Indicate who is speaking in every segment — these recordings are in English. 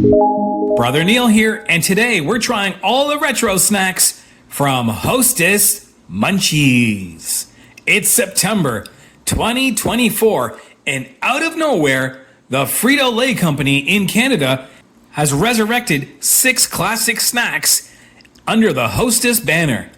Speaker 1: Brother Neil here, and today we're trying all the retro snacks from Hostess Munchies. It's September 2024, and out of nowhere, the Frito-Lay company in Canada has resurrected 6 classic snacks under the Hostess banner.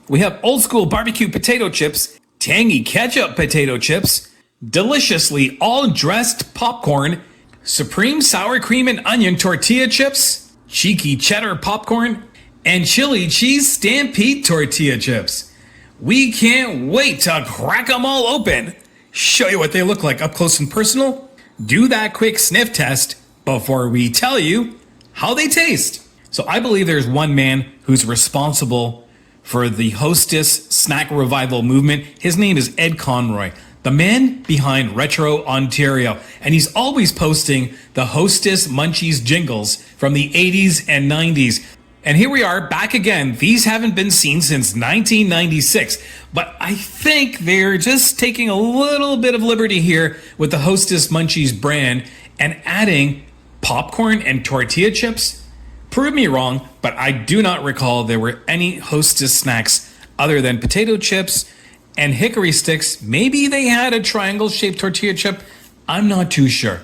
Speaker 1: We have Old School BBQ potato chips, Tangy Ketchup potato chips, deliciously all-dressed popcorn, Supreme Sour Cream and Onion tortilla chips, Cheeky Cheddar popcorn, and Chili Cheese Stampede tortilla chips. We can't wait to crack them all open, show you what they look like up close and personal, do that quick sniff test before we tell you how they taste. So I believe there's one man who's responsible for the Hostess snack revival movement. His name is Ed Conroy, the man behind Retro Ontario, and he's always posting the Hostess Munchies jingles from the 80s and 90s. And here we are back again. These haven't been seen since 1996, but I think they're just taking a little bit of liberty here with the Hostess Munchies brand and adding popcorn and tortilla chips. Prove me wrong, but I do not recall there were any Hostess snacks other than potato chips and hickory sticks. Maybe they had a triangle-shaped tortilla chip. I'm not too sure.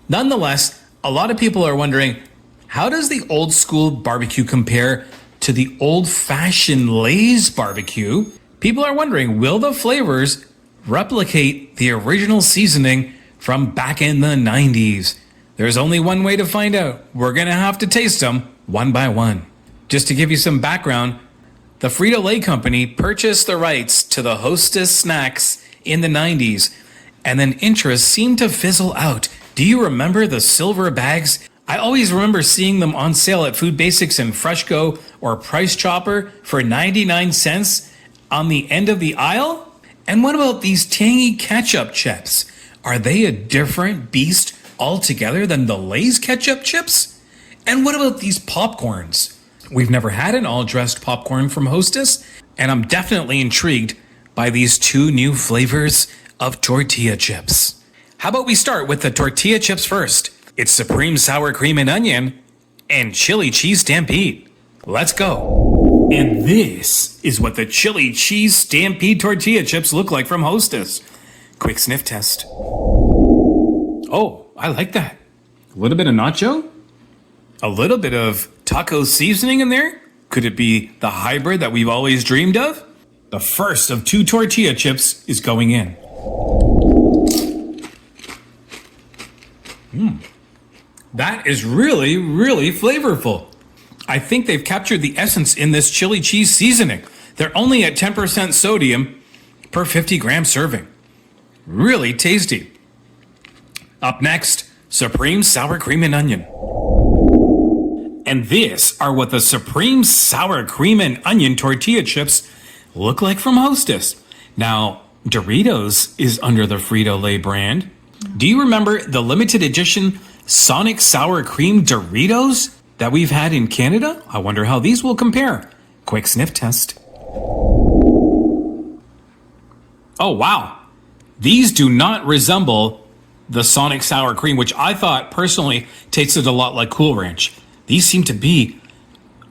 Speaker 1: Nonetheless, a lot of people are wondering, how does the Old School barbecue compare to the old-fashioned Lay's barbecue? People are wondering, will the flavors replicate the original seasoning from back in the 90s? There's only one way to find out. We're gonna have to taste them one by one. Just to give you some background, the Frito-Lay company purchased the rights to the Hostess snacks in the 90s, and then interest seemed to fizzle out. Do you remember the silver bags? I always remember seeing them on sale at Food Basics and Freshco or Price Chopper for 99 cents on the end of the aisle. And what about these Tangy Ketchup chips? Are they a different beast altogether than the Lay's ketchup chips? And what about these popcorns? We've never had an all-dressed popcorn from Hostess, and I'm definitely intrigued by these 2 new flavors of tortilla chips. How about we start with the tortilla chips first? It's Supreme Sour Cream and Onion and Chili Cheese Stampede. Let's go. And this is what the Chili Cheese Stampede tortilla chips look like from Hostess. Quick sniff test. Oh, I like that. A little bit of nacho? A little bit of taco seasoning in there? Could it be the hybrid that we've always dreamed of? The first of 2 tortilla chips is going in. That is really, really flavorful. I think they've captured the essence in this chili cheese seasoning. They're only at 10% sodium per 50 gram serving. Really tasty. Up next, Supreme Sour Cream and Onion. And this are what the Supreme Sour Cream and Onion tortilla chips look like from Hostess. Now, Doritos is under the Frito-Lay brand. Do you remember the limited edition Sonic Sour Cream Doritos that we've had in Canada? I wonder how these will compare. Quick sniff test. Oh, wow. These do not resemble the Sonic Sour Cream, which I thought personally tasted a lot like Cool Ranch. These seem to be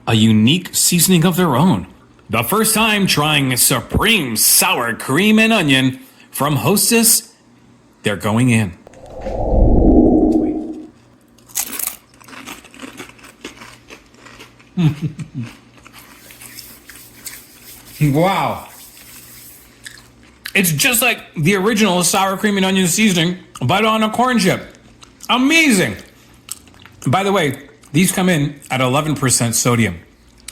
Speaker 1: a unique seasoning of their own. The first time trying Supreme Sour Cream and Onion from Hostess, they're going in. Wow. It's just like the original sour cream and onion seasoning, but on a corn chip. Amazing. By the way, these come in at 11% sodium.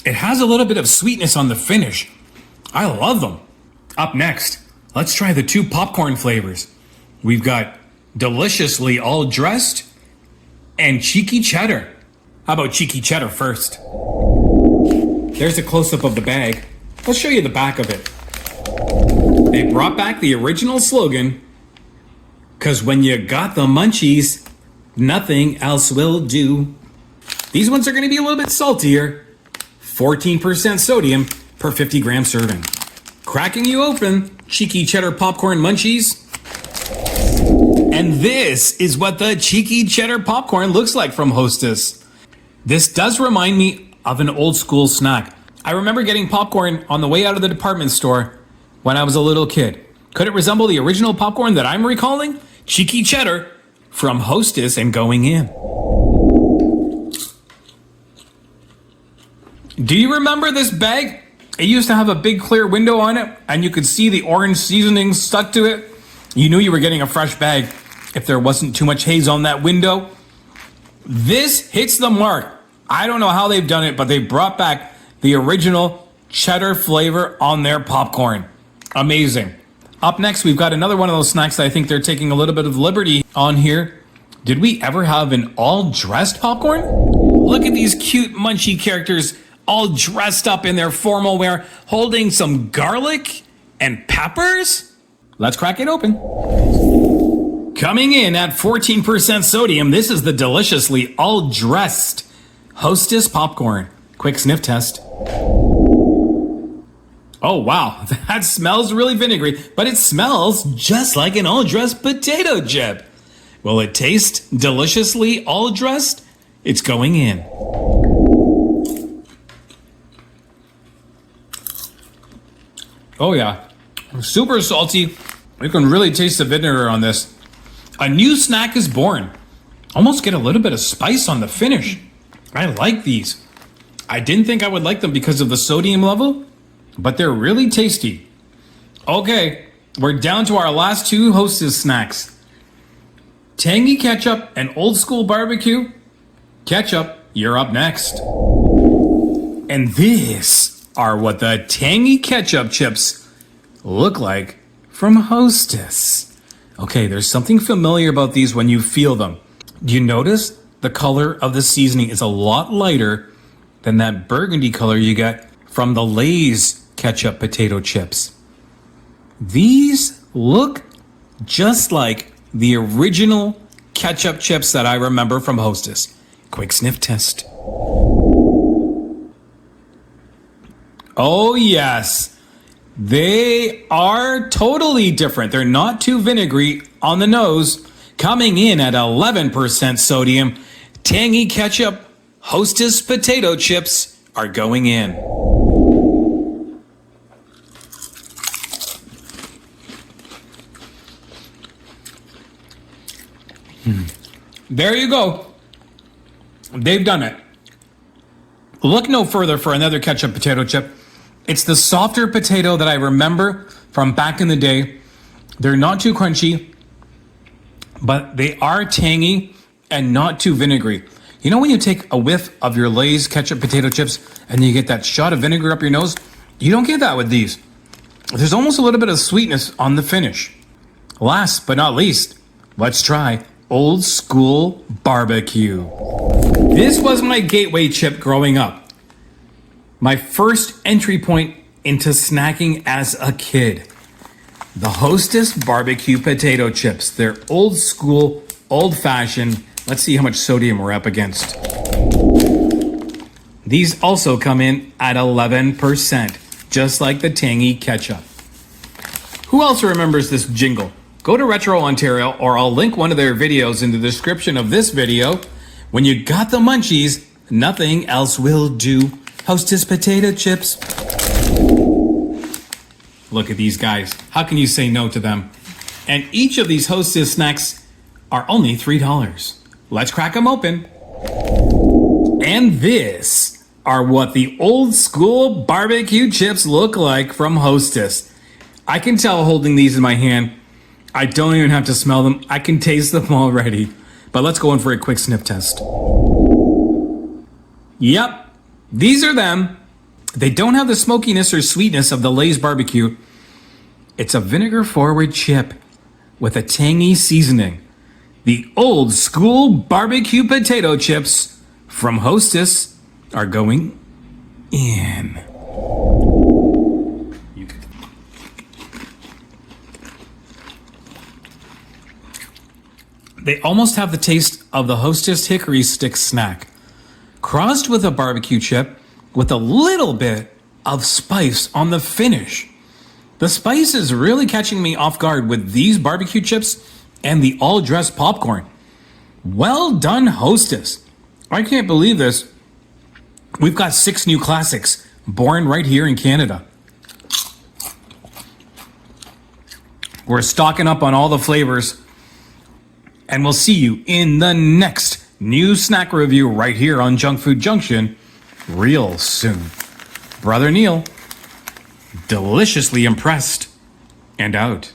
Speaker 1: It has a little bit of sweetness on the finish. I love them. Up next, let's try the 2 popcorn flavors. We've got deliciously all dressed and cheeky cheddar. How about cheeky cheddar first? There's a close-up of the bag. Let's show you the back of it. They brought back the original slogan, 'cause when you got the munchies, nothing else will do. These ones are gonna be a little bit saltier. 14% sodium per 50 gram serving. Cracking you open, cheeky cheddar popcorn munchies. And this is what the cheeky cheddar popcorn looks like from Hostess. This does remind me of an old school snack. I remember getting popcorn on the way out of the department store when I was a little kid. Could it resemble the original popcorn that I'm recalling? Cheeky cheddar from Hostess and going in. Do you remember this bag? It used to have a big clear window on it and you could see the orange seasoning stuck to it. You knew you were getting a fresh bag if there wasn't too much haze on that window. This hits the mark. I don't know how they've done it, but they brought back the original cheddar flavor on their popcorn. Amazing. Up next, we've got another one of those snacks that I think they're taking a little bit of liberty on here. Did we ever have an all-dressed popcorn? Look at these cute munchie characters all dressed up in their formal wear, holding some garlic and peppers. Let's crack it open. Coming in at 14% sodium, this is the deliciously all-dressed Hostess popcorn. Quick sniff test. Oh wow, that smells really vinegary, but it smells just like an all-dressed potato chip. Will it taste deliciously all-dressed? It's going in. Oh yeah, super salty. You can really taste the vinegar on this. A new snack is born. Almost get a little bit of spice on the finish. I like these. I didn't think I would like them because of the sodium level, but they're really tasty. Okay, we're down to our last two Hostess snacks. Tangy Ketchup and Old School BBQ. Ketchup, you're up next. And these are what the Tangy Ketchup chips look like from Hostess. Okay, there's something familiar about these when you feel them. Do you notice the color of the seasoning is a lot lighter than that burgundy color you get from the Lay's ketchup potato chips? These look just like the original ketchup chips that I remember from Hostess. Quick sniff test. Oh yes. They are totally different. They're not too vinegary on the nose. Coming in at 11% sodium, Tangy Ketchup Hostess potato chips are going in. There you go. They've done it. Look no further for another ketchup potato chip. It's the softer potato that I remember from back in the day. They're not too crunchy, but they are tangy and not too vinegary. You know when you take a whiff of your Lay's ketchup potato chips and you get that shot of vinegar up your nose? You don't get that with these. There's almost a little bit of sweetness on the finish. Last but not least, let's try Old School BBQ. This was my gateway chip growing up. My first entry point into snacking as a kid. The Hostess barbecue potato chips. They're old school, old fashioned. Let's see how much sodium we're up against. These also come in at 11%, just like the Tangy Ketchup. Who else remembers this jingle? Go to Retro Ontario, or I'll link one of their videos in the description of this video. When you got the munchies, nothing else will do. Hostess potato chips. Look at these guys. How can you say no to them? And each of these Hostess snacks are only $3. Let's crack them open. And this are what the Old School BBQ chips look like from Hostess. I can tell holding these in my hand. I don't even have to smell them. I can taste them already. But let's go in for a quick sniff test. Yep. These are them. They don't have the smokiness or sweetness of the Lay's barbecue. It's a vinegar-forward chip with a tangy seasoning. The Old School BBQ potato chips from Hostess are going in. They almost have the taste of the Hostess Hickory Stick snack, crossed with a barbecue chip with a little bit of spice on the finish. The spice is really catching me off guard with these barbecue chips and the all-dressed popcorn. Well done, Hostess. I can't believe this. We've got 6 new classics born right here in Canada. We're stocking up on all the flavors, and we'll see you in the next new snack review right here on Junk Food Junction real soon. Brother Neil, deliciously impressed and out.